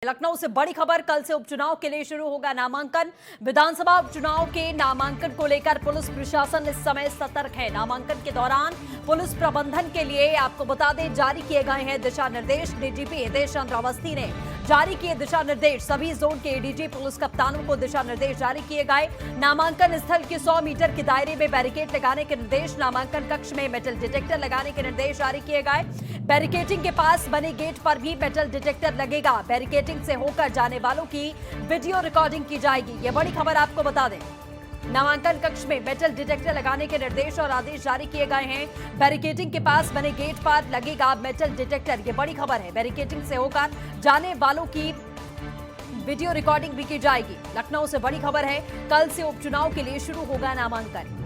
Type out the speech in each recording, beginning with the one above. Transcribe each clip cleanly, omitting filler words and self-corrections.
लखनऊ से बड़ी खबर, कल से उपचुनाव के लिए शुरू होगा नामांकन। विधानसभा उपचुनाव के नामांकन को लेकर पुलिस प्रशासन इस समय सतर्क है। नामांकन के दौरान पुलिस प्रबंधन के लिए आपको बता दें जारी किए गए हैं दिशा निर्देश। डीजीपी हितेश चंद्र अवस्थी ने जारी किए दिशा निर्देश। सभी जोन के एडीजी पुलिस कप्तानों को दिशा निर्देश जारी किए गए। नामांकन स्थल के 100 मीटर के दायरे में बैरिकेड लगाने के निर्देश, नामांकन कक्ष में मेटल डिटेक्टर लगाने के निर्देश जारी किए गए। बैरिकेडिंग के पास बने गेट पर भी मेटल डिटेक्टर लगेगा। बैरिकेडिंग से होकर जाने वालों की वीडियो रिकॉर्डिंग की जाएगी। ये बड़ी खबर आपको बता दें। नामांकन कक्ष में मेटल डिटेक्टर लगाने के निर्देश और आदेश जारी किए गए हैं। बैरिकेडिंग के पास बने गेट पर लगेगा मेटल डिटेक्टर। ये बड़ी खबर है। बैरिकेडिंग से होकर जाने वालों की वीडियो रिकॉर्डिंग भी की जाएगी। लखनऊ से बड़ी खबर है, कल से उपचुनाव के लिए शुरू होगा नामांकन।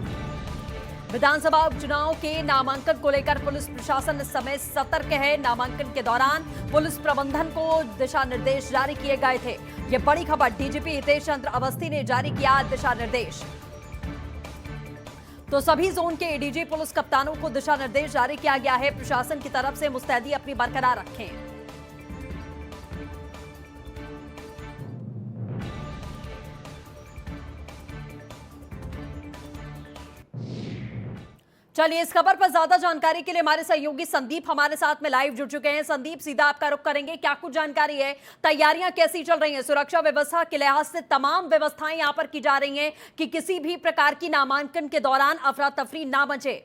विधानसभा उपचुनाव के नामांकन को लेकर पुलिस प्रशासन इस समय सतर्क है। नामांकन के दौरान पुलिस प्रबंधन को दिशा निर्देश जारी किए गए थे। यह बड़ी खबर, डीजीपी हितेश चंद्र अवस्थी ने जारी किया दिशा निर्देश। तो सभी जोन के एडीजी पुलिस कप्तानों को दिशा निर्देश जारी किया गया है। प्रशासन की तरफ से मुस्तैदी अपनी बरकरार रखें। चलिए, इस खबर पर ज्यादा जानकारी के लिए हमारे सहयोगी संदीप हमारे साथ में लाइव जुड़ चुके हैं। संदीप, सीधा आपका रुख करेंगे, क्या कुछ जानकारी है, तैयारियां कैसी चल रही हैं? सुरक्षा व्यवस्था के लिहाज से तमाम व्यवस्थाएं यहां पर की जा रही हैं कि किसी भी प्रकार की नामांकन के दौरान अफरा तफरी ना मचे।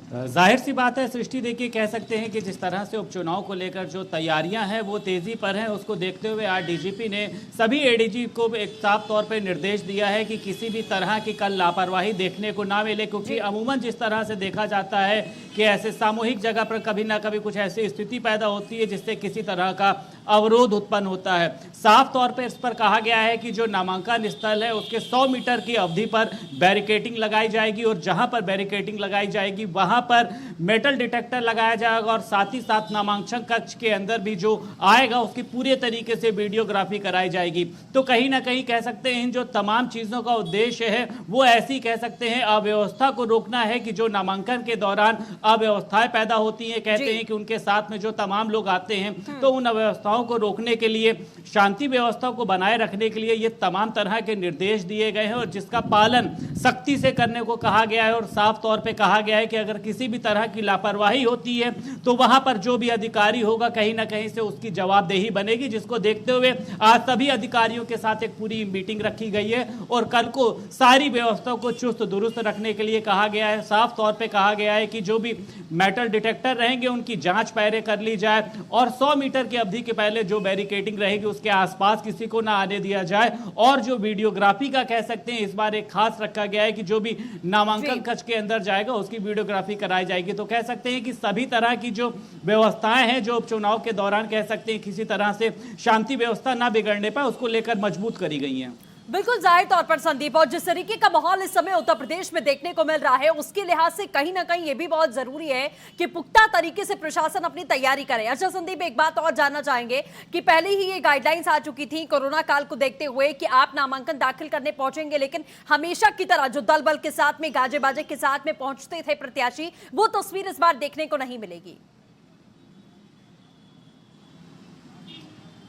जाहिर सी बात है सृष्टि, देखिए कह सकते हैं कि जिस तरह से उपचुनाव को लेकर जो तैयारियां हैं वो तेज़ी पर हैं, उसको देखते हुए आज डीजीपी ने सभी एडीजी को एक साफ तौर पर निर्देश दिया है कि किसी भी तरह की कल लापरवाही देखने को ना मिले। क्योंकि अमूमन जिस तरह से देखा जाता है कि ऐसे सामूहिक जगह पर कभी ना कभी कुछ ऐसी स्थिति पैदा होती है जिससे किसी तरह का अवरोध उत्पन्न होता है। साफ तौर पर इस पर कहा गया है कि जो नामांकन स्थल है उसके 100 मीटर की अवधि पर बैरिकेडिंग लगाई जाएगी और जहां पर बैरिकेडिंग लगाई जाएगी वहां पर मेटल डिटेक्टर लगाया जाएगा और साथ ही साथ नामांकन कक्ष के अंदर भी जो आएगा उसकी पूरे तरीके से वीडियोग्राफी कराई जाएगी। तो कहीं ना कहीं कह सकते हैं इन जो तमाम चीजों का उद्देश्य है वो ऐसी कह सकते हैं अव्यवस्था को रोकना है कि जो नामांकन के दौरान अव्यवस्थाएं पैदा होती हैं, कहते हैं कि उनके साथ में जो तमाम लोग आते हैं तो उन अव्यवस्थाओं को रोकने के लिए, शांति व्यवस्था को बनाए रखने के लिए ये तमाम तरह के निर्देश दिए गए हैं और जिसका पालन सख्ती से करने को कहा गया है। और साफ तौर पर कहा गया है कि अगर किसी भी तरह की लापरवाही होती है तो वहां पर जो भी अधिकारी होगा कहीं ना कहीं से उसकी जवाबदेही बनेगी, जिसको देखते हुए आज सभी अधिकारियों के साथ एक पूरी मीटिंग रखी गई है और कल को सारी व्यवस्था को चुस्त दुरुस्त रखने के लिए कहा गया है। साफ तौर पे कहा गया है कि जो भी मेटल डिटेक्टर रहेंगे उनकी जांच पहले कर ली जाए और 100 मीटर की अवधि के पहले जो बैरिकेडिंग रहेगी उसके आसपास किसी को ना आने दिया जाए। और जो वीडियोग्राफी का कह सकते हैं इस बार एक खास रखा गया है कि जो भी नामांकन कक्ष के अंदर जाएगा उसकी वीडियोग्राफी कराई जाएगी। तो कह सकते हैं कि सभी तरह की जो व्यवस्थाएं हैं जो उपचुनाव के दौरान कह सकते हैं किसी तरह से शांति व्यवस्था ना बिगड़ने पाए उसको लेकर मजबूत करी गई हैं। बिल्कुल जाहिर तौर पर संदीप, और जिस तरीके का माहौल इस समय उत्तर प्रदेश में देखने को मिल रहा है उसके लिहाज से कहीं ना कहीं ये भी बहुत जरूरी है कि पुख्ता तरीके से प्रशासन अपनी तैयारी करे। अच्छा संदीप, एक बात और जानना चाहेंगे कि पहले ही ये गाइडलाइंस आ चुकी थी कोरोना काल को देखते हुए कि आप नामांकन दाखिल करने पहुंचेंगे, लेकिन हमेशा की तरह जो दल बल के साथ में, गाजे बाजे के साथ में पहुंचते थे प्रत्याशी, वो तस्वीर इस बार देखने को नहीं मिलेगी।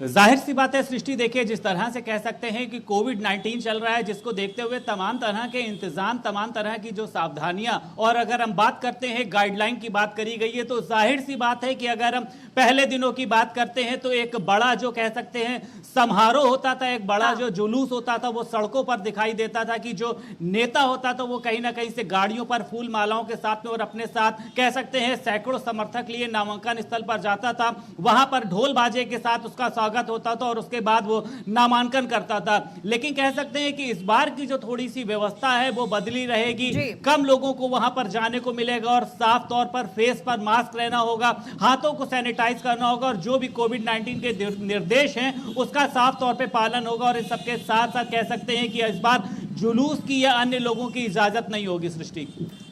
जाहिर सी बात है सृष्टि, देखिए जिस तरह से कह सकते हैं कि कोविड-19 चल रहा है जिसको देखते हुए तमाम तरह के इंतजाम, तमाम तरह की जो सावधानियां, और अगर हम बात करते हैं गाइडलाइन की बात करी गई है तो जाहिर सी बात है कि अगर हम पहले दिनों की बात करते हैं तो एक बड़ा जो कह सकते हैं समारोह होता था, एक बड़ा जो जुलूस होता था वो सड़कों पर दिखाई देता था कि जो नेता होता था वो कहीं ना कहीं से गाड़ियों पर फूल मालाओं के साथ में और अपने साथ कह सकते हैं सैकड़ों समर्थक लिए नामांकन स्थल पर जाता था। वहां पर ढोल बाजे के साथ उसका स्वागत होता था और उसके बाद वो नामांकन करता था। लेकिन कह सकते हैं कि इस बार की जो थोड़ी सी व्यवस्था है वो बदली रहेगी। कम लोगों को वहां पर जाने को मिलेगा और साफ तौर पर फेस पर मास्क रहना होगा, हाथों को सैनिटाइज करना होगा और जो भी कोविड-19 के निर्देश हैं उसका साफ तौर पे पालन होगा। और इस सबके साथ साथ कह सकते हैं कि इस बार जुलूस की या अन्य लोगों की इजाजत नहीं होगी सृष्टि।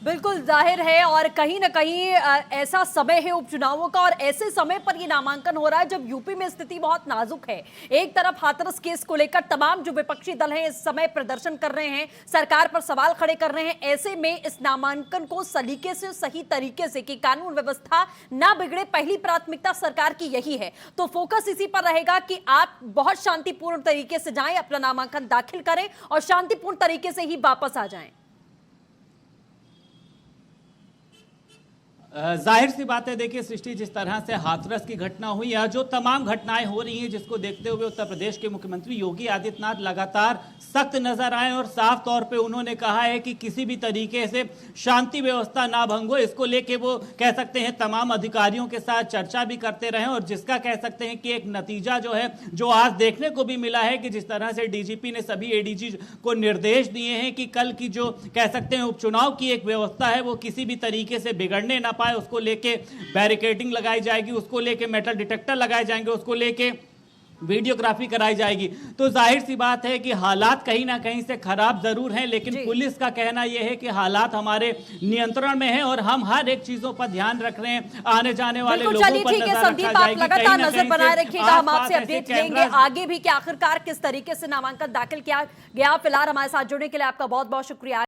बिल्कुल जाहिर है और कहीं ना कहीं ऐसा समय है उपचुनावों का और ऐसे समय पर ये नामांकन हो रहा है जब यूपी में स्थिति बहुत नाजुक है। एक तरफ हाथरस केस को लेकर तमाम जो विपक्षी दल हैं इस समय प्रदर्शन कर रहे हैं, सरकार पर सवाल खड़े कर रहे हैं। ऐसे में इस नामांकन को सलीके से, सही तरीके से, कि कानून व्यवस्था ना बिगड़े, पहली प्राथमिकता सरकार की यही है। तो फोकस इसी पर रहेगा कि आप बहुत शांतिपूर्ण तरीके से जाएं, अपना नामांकन दाखिल करें और शांतिपूर्ण तरीके से ही वापस आ जाएं। जाहिर सी बात है, देखिए सृष्टि, जिस तरह से हाथरस की घटना हुई या जो तमाम घटनाएं हो रही हैं, जिसको देखते हुए उत्तर प्रदेश के मुख्यमंत्री योगी आदित्यनाथ लगातार सख्त नजर आए और साफ तौर पे उन्होंने कहा है कि किसी भी तरीके से शांति व्यवस्था ना भंग हो। इसको लेके वो कह सकते हैं तमाम अधिकारियों के साथ चर्चा भी करते रहे और जिसका कह सकते हैं कि एक नतीजा जो है, जो आज देखने को भी मिला है कि जिस तरह से डीजीपी ने सभी एडीजी को निर्देश दिए हैं कि कल की जो कह सकते हैं उपचुनाव की एक व्यवस्था है वो किसी भी तरीके से बिगड़ने ना पाए, उसको लेके बैरिकेडिंग लगाई जाएगी, उसको लेके मेटल डिटेक्टर लगाए जाएंगे, उसको लेके वीडियोग्राफी कराई जाएगी। तो जाहिर सी बात है कि हालात कहीं ना कहीं से खराब जरूर हैं, लेकिन पुलिस का कहना यह है कि हालात हमारे नियंत्रण में हैं और हम हर एक चीजों पर ध्यान रख रहे हैं। आने जाने वाले लोगों पर नजर रखा जाएगी। लगातार नजर बनाए रखिएगा, हम आपसे अपडेट लेंगे आगे भी कि आखिरकार किस तरीके से नामांकन दाखिल किया गया। फिलहाल हमारे साथ जुड़ने के लिए आपका बहुत बहुत शुक्रिया।